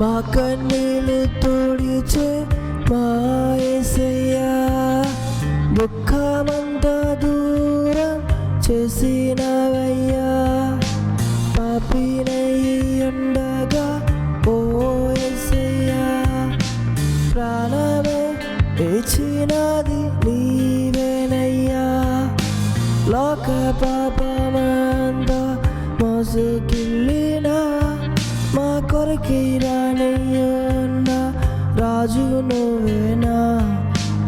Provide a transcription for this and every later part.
మా కన్నీళ్ళు తోడిచే మా యేసయ్యా, దుఃఖమంతా దూరం చేసినవయ్యా. పాపినై ఉండగా ఓ యేసయ్యా, ప్రాణమే ఇచ్చినది నీవేనయ్యా. లోక పాపమంతా మోసుకెళ్ళిన మా కొరకై రానయ్యున్న రాజు నువ్వేనా.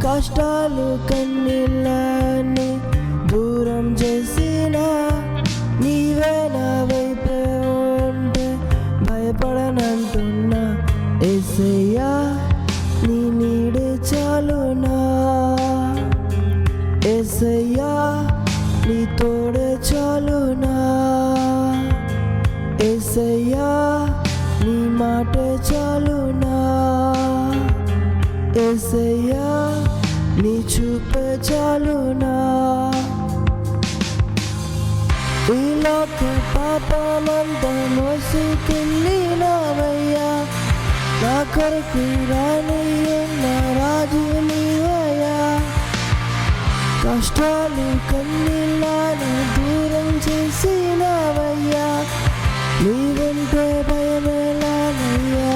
కష్టాలు కన్నీళ్ళని దూరం చేసిన నీవే నా వైపే ఉంటే భయపడనంటున్నా. యేసయ్యా నీ నీడే చాలునా, యేసయ్యా నీ తోడే చాలునా, యేసయ్యా నీ మాటే చాలునా, యేసయ్యా నీ చూపే చాలునా. ఈ లోక పాపమంతా మోసుకెళ్ళినవయ్యా, నా కొరకు రానయ్యున్న రాజు నీవయ్యా. కష్టాలు కన్నీళ్ళను దూరం చేసినవయ్యా, నీవంటే భయమేలానయ్యా.